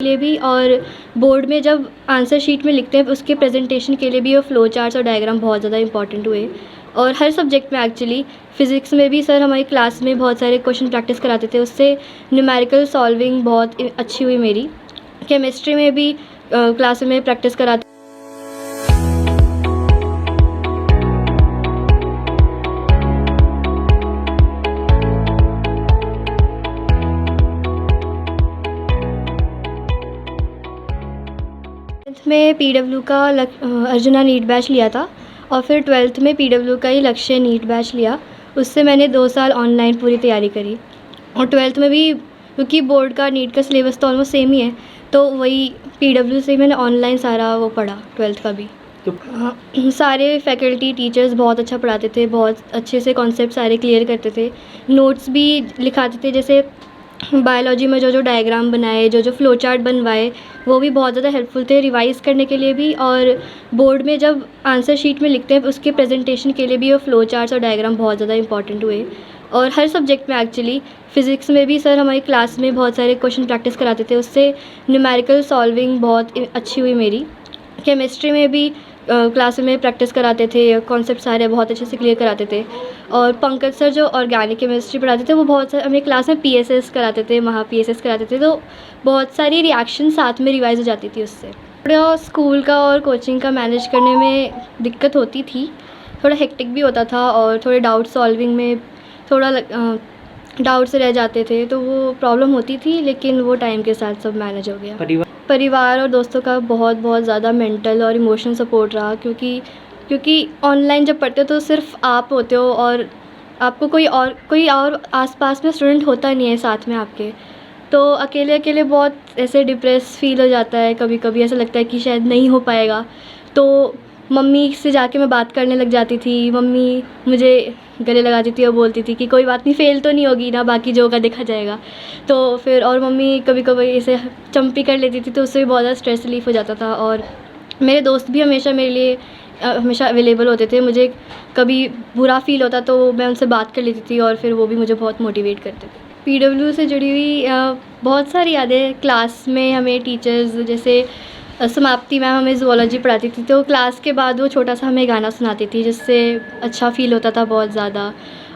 लिए भी और बोर्ड में जब आंसर शीट में लिखते हैं उसके प्रेजेंटेशन के लिए भी वो फ्लो चार्ट्स और डायग्राम बहुत ज़्यादा इंपॉर्टेंट हुए। और हर सब्जेक्ट में एक्चुअली फ़िज़िक्स में भी सर हमारी क्लास में बहुत सारे क्वेश्चन प्रैक्टिस कराते थे, उससे न्यूमेरिकल सॉल्विंग बहुत अच्छी हुई मेरी। केमिस्ट्री में भी क्लास में प्रैक्टिस कराते। में पीडब्ल्यू का अर्जुना नीट बैच लिया था और फिर 12th में पीडब्ल्यू का ही लक्ष्य नीट बैच लिया। उससे मैंने 2 साल ऑनलाइन पूरी तैयारी करी और 12th में भी क्योंकि बोर्ड का नीट का सिलेबस तो ऑलमोस्ट सेम ही है, तो वही पीडब्ल्यू से मैंने ऑनलाइन सारा वो पढ़ा 12th का भी। तो सारे फैकल्टी टीचर्स बहुत अच्छा पढ़ाते थे, बहुत अच्छे से कॉन्सेप्ट सारे क्लियर करते थे, नोट्स भी लिखाते थे। जैसे बायोलॉजी में जो डायग्राम बनाए, जो फ्लो चार्ट बनवाए, वो भी बहुत ज़्यादा हेल्पफुल थे रिवाइज़ करने के लिए भी। और बोर्ड में जब आंसर शीट में लिखते हैं उसके प्रेजेंटेशन के लिए भी वो फ्लो चार्ट्स और डायग्राम बहुत ज़्यादा इंपॉर्टेंट हुए। और हर सब्जेक्ट में एक्चुअली फ़िज़िक्स में भी सर हमारी क्लास में बहुत सारे क्वेश्चन प्रैक्टिस कराते थे, उससे न्यूमेरिकल सॉल्विंग बहुत अच्छी हुई मेरी। केमिस्ट्री में भी क्लास में प्रैक्टिस कराते थे, कॉन्सेप्ट सारे बहुत अच्छे से क्लियर कराते थे। और पंकज सर जो ऑर्गेनिक केमिस्ट्री पढ़ाते थे वो बहुत सारे हमें क्लास में पीएसएस कराते थे, महा पीएसएस कराते थे, तो बहुत सारी रिएक्शन साथ में रिवाइज हो जाती थी उससे। थोड़ा स्कूल का और कोचिंग का मैनेज करने में दिक्कत होती थी, थोड़ा हेक्टिक भी होता था और थोड़े डाउट सॉल्विंग में थोड़ा डाउट्स रह जाते थे, तो वो प्रॉब्लम होती थी, लेकिन वो टाइम के साथ सब मैनेज हो गया। परिवार और दोस्तों का बहुत ज़्यादा मेंटल और इमोशनल सपोर्ट रहा, क्योंकि ऑनलाइन जब पढ़ते हो तो सिर्फ आप होते हो और आपको कोई और आसपास में स्टूडेंट होता नहीं है साथ में आपके, तो अकेले बहुत ऐसे डिप्रेस फील हो जाता है। कभी कभी ऐसा लगता है कि शायद नहीं हो पाएगा, तो मम्मी से जाके मैं बात करने लग जाती थी। मम्मी मुझे गले लगाती थी और बोलती थी कि कोई बात नहीं, फ़ेल तो नहीं होगी ना, बाकी जो होगा देखा जाएगा। तो फिर और मम्मी कभी कभी ऐसे चंपी कर लेती थी, तो उससे भी बहुत ज़्यादा स्ट्रेस रिलीफ हो जाता था। और मेरे दोस्त भी हमेशा मेरे लिए हमेशा अवेलेबल होते थे। मुझे कभी बुरा फील होता तो मैं उनसे बात कर लेती थी और फिर वो भी मुझे बहुत मोटिवेट करते थे। पीडब्ल्यू से जुड़ी हुई बहुत सारी यादें। क्लास में हमें टीचर्स जैसे समाप्ति मैम हमें ज़ूलॉजी पढ़ाती थी, तो क्लास के बाद वो छोटा सा हमें गाना सुनाती थी, जिससे अच्छा फ़ील होता था बहुत ज़्यादा।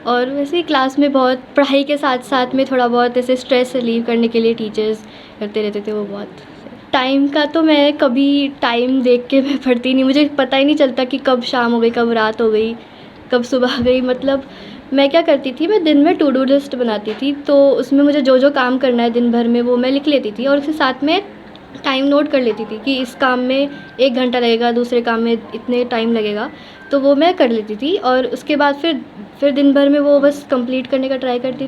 और वैसे ही क्लास में बहुत पढ़ाई के साथ साथ में थोड़ा बहुत ऐसे स्ट्रेस रिलीव करने के लिए टीचर्स करते रहते थे वो बहुत। टाइम का तो मैं कभी टाइम देख के मैं पढ़ती नहीं, मुझे पता ही नहीं चलता कि कब शाम हो गई, कब रात हो गई, कब सुबह गई। मतलब मैं क्या करती थी, मैं दिन में टू डू लिस्ट बनाती थी, तो उसमें मुझे जो काम करना है दिन भर में वो मैं लिख लेती थी और उसके साथ में टाइम नोट कर लेती थी कि इस काम में 1 घंटा लगेगा, दूसरे काम में इतने टाइम लगेगा, तो वो मैं कर लेती थी। और उसके बाद फिर दिन भर में वो बस कंप्लीट करने का ट्राई करती थी।